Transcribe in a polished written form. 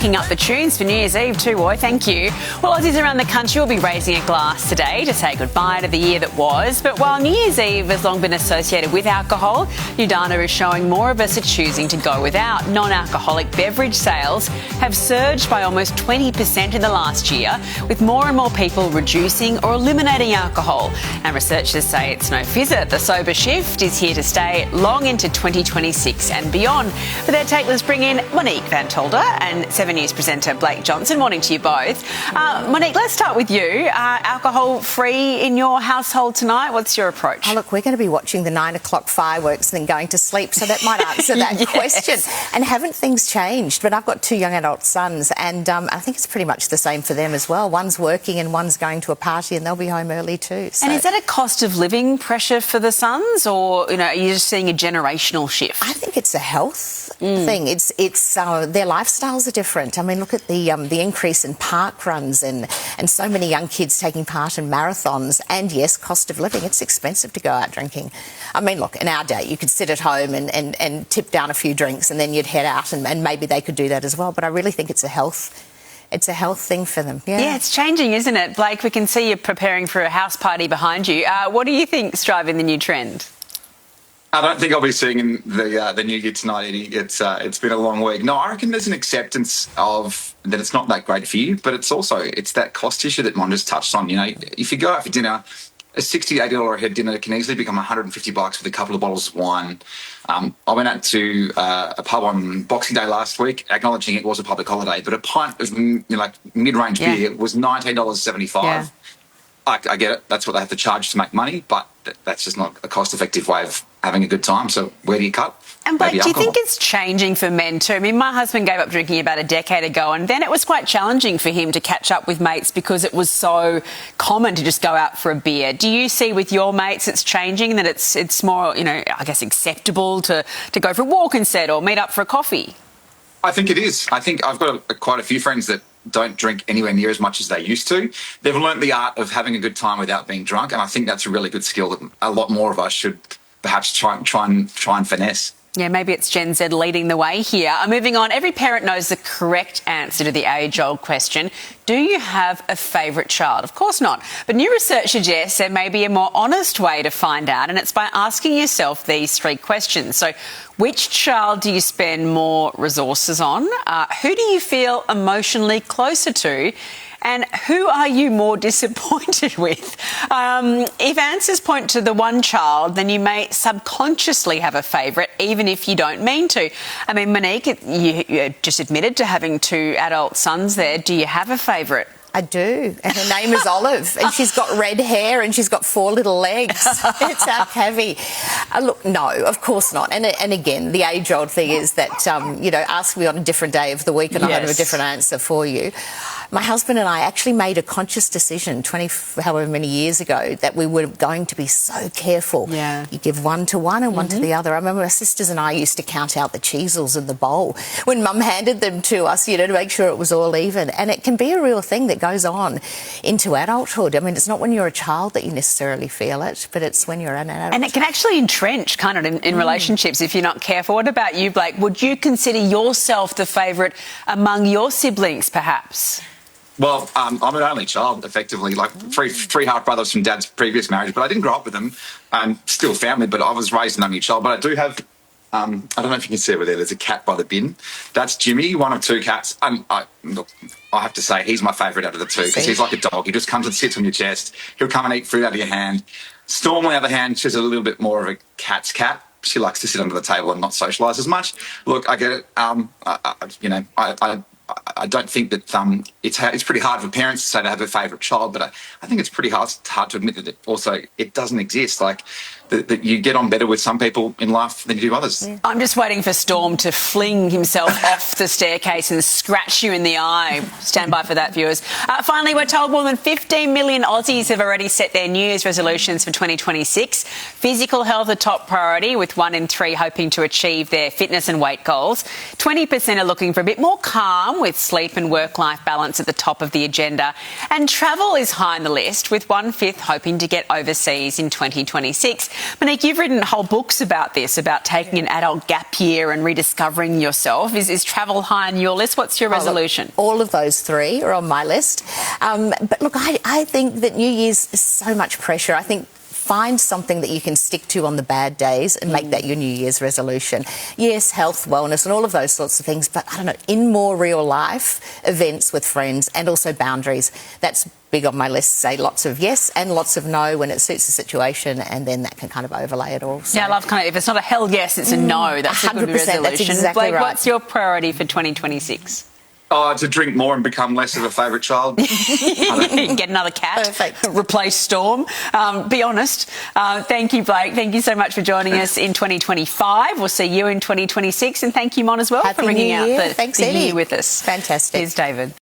picking up the tunes for New Year's Eve too, Roy. Thank you. Well, Aussies around the country will be raising a glass today to say goodbye to the year that was. But while New Year's Eve has long been associated with alcohol, new data is showing more of us are choosing to go without. Non-alcoholic beverage sales have surged by almost 20% in the last year, with more and more people reducing or eliminating alcohol. And researchers say it's no fizzer. The sober shift is here to stay long into 2026 and beyond. For their take, let's bring in Monique Van Tolder and 7 News presenter Blake Johnson. Morning to you both. Monique, let's start with you. Alcohol-free in your household tonight? What's your approach? Oh, look, we're going to be watching the 9 o'clock fireworks and then going to sleep, so that might answer that Yes. question. And haven't things changed? But I've got 2 young adult sons, and I think it's pretty much the same for them as well. One's working and one's going to a party, and they'll be home early too. So. And is that a cost of living pressure for the sons, or are you just seeing a generational shift? I think it's a health thing. It's their lifestyles are different. I mean, look at the increase in park runs and so many young kids taking part in marathons. And yes, cost of living. It's expensive to go out drinking. I mean, look, in our day, you could sit at home and tip down a few drinks and then you'd head out, and maybe they could do that as well. But I really think it's a health thing for them. Yeah, it's changing, isn't it? Blake, we can see you preparing for a house party behind you. What do you think's driving the new trend? I don't think I'll be seeing the new year tonight, Eddie. It's been a long week. No, I reckon there's an acceptance of that it's not that great for you, but it's that cost issue that Mon just touched on. You know, if you go out for dinner, a $60, $80 a head dinner can easily become $150 with a couple of bottles of wine. I went out to a pub on Boxing Day last week, acknowledging it was a public holiday, but a pint of mid-range beer was $19.75. Yeah. I get it. That's what they have to charge to make money, but that's just not a cost-effective way of having a good time. So where do you cut? And Blake, do you think it's changing for men too? I mean, my husband gave up drinking about a decade ago, and then it was quite challenging for him to catch up with mates because it was so common to just go out for a beer. Do you see with your mates it's changing, that it's more, I guess, acceptable to go for a walk instead or meet up for a coffee? I think it is. I think I've got quite a few friends that don't drink anywhere near as much as they used to. They've learnt the art of having a good time without being drunk, and I think that's a really good skill that a lot more of us should perhaps try and finesse. Yeah, maybe it's Gen Z leading the way here. Moving on, every parent knows the correct answer to the age-old question, do you have a favourite child? Of course not. But new research suggests there may be a more honest way to find out, and it's by asking yourself these 3 questions. So, which child do you spend more resources on? Who do you feel emotionally closer to? And who are you more disappointed with? If answers point to the one child, then you may subconsciously have a favourite, even if you don't mean to. I mean, Monique, you just admitted to having 2 adult sons there. Do you have a favourite? I do, and her name is Olive, and she's got red hair and she's got 4 little legs. It's our Cavi. Look, no, of course not. And again, the age-old thing is that, ask me on a different day of the week and I'll have a different answer for you. My husband and I actually made a conscious decision 20 however many years ago that we were going to be so careful. Yeah. You give one to one and one to the other. I remember my sisters and I used to count out the cheesels in the bowl when Mum handed them to us, to make sure it was all even. And it can be a real thing that goes on into adulthood. I mean, it's not when you're a child that you necessarily feel it, but it's when you're an adult. And it can actually entrench, can't it, in relationships if you're not careful. What about you, Blake? Would you consider yourself the favourite among your siblings, perhaps? Well, I'm an only child, effectively, like three half-brothers from Dad's previous marriage, but I didn't grow up with them. I'm still family, but I was raised an only child. But I do have, I don't know if you can see over there, there's a cat by the bin. That's Jimmy, one of 2 cats. And I have to say, he's my favourite out of the 2 because he's like a dog. He just comes and sits on your chest. He'll come and eat fruit out of your hand. Storm, on the other hand, she's a little bit more of a cat's cat. She likes to sit under the table and not socialise as much. Look, I get it. I don't think that it's pretty hard for parents to say they have a favourite child, but I think it's pretty hard to admit that it doesn't exist. Like, that you get on better with some people in life than you do others. Yeah. I'm just waiting for Storm to fling himself off the staircase and scratch you in the eye. Stand by for that, viewers. Finally, we're told more than 15 million Aussies have already set their New Year's resolutions for 2026. Physical health a top priority, with 1 in 3 hoping to achieve their fitness and weight goals. 20% are looking for a bit more calm, with sleep and work-life balance at the top of the agenda. And travel is high on the list, with 1/5 hoping to get overseas in 2026. Monique, you've written whole books about this, about taking an adult gap year and rediscovering yourself. Is travel high on your list? What's your resolution? All of those three are on my list. But look, I think that New Year's is so much pressure. I think find something that you can stick to on the bad days and make that your New Year's resolution. Yes, health, wellness and all of those sorts of things, but I don't know, in more real life events with friends and also boundaries. That's big on my list. Say lots of yes and lots of no when it suits the situation, and then that can kind of overlay it all. So. Yeah, I love kind of, if it's not a hell yes, it's a no. That's a good 100%, resolution. that's exactly Blake, right. what's your priority for 2026? Oh, to drink more and become less of a favourite child. Get another cat. Perfect. Replace Storm. Be honest. Thank you, Blake. Thank you so much for joining us in 2025. We'll see you in 2026. And thank you, Mon, as well, Happy for ringing New out Year. the Thanks, year Eddie. with us. Fantastic. Here's David.